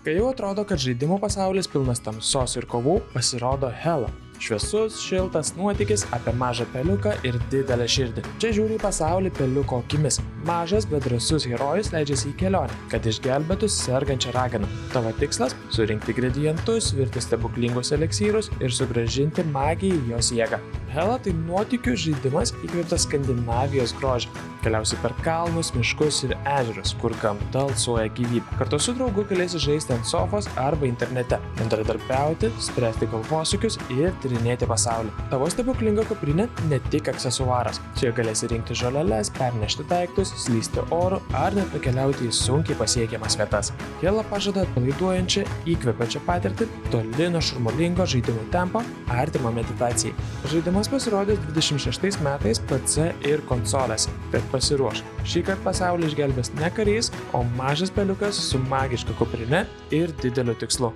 Kai jau atrodo, kad žaidimų pasaulis pilnas tamsos ir kovų, pasirodo Hela. Šviesus, šiltas nuotykis apie mažą peliuką ir didelę širdį. Čia žiūri į pasaulį peliuko akimis. Mažas, bet drąsus herojus leidžiasi į kelionę, kad išgelbėtų sergančią raganą. Tavo tikslas – surinkti ingredientus, virti stebuklingus eliksyrus ir sugrąžinti magiją į jos jėgą. Hela tai nuotykių žaidimas įkvėptas Skandinavijos grožio. Keliausi per kalnus, miškus ir ežerus, kur gamta alsuoja gyvybę. Kartu su draugu galėsi žaisti ant sofos arba internete, bendradarbiauti, spręsti galvosūkius ir tyrinėti pasaulį. Tavo stebuklinga kuprinė ne tik aksesuaras. Čia galėsi rinkti žoleles, pernešti daiktus, slysti oru ar net nukeliauti į sunkiai pasiekiamas vietas. Hela pažada atpalaiduojančią, įkvepiančią patirtį, toli nuo šurmulingo žaidimų tempo, artimą meditacijai. Žaidimas pasirodys 26 metais PC ir konsolėse. Bet pasiruošk. Šįkart pasaulį išgelbės ne karys, o mažas peliukas su magiška kuprine ir dideliu tikslu.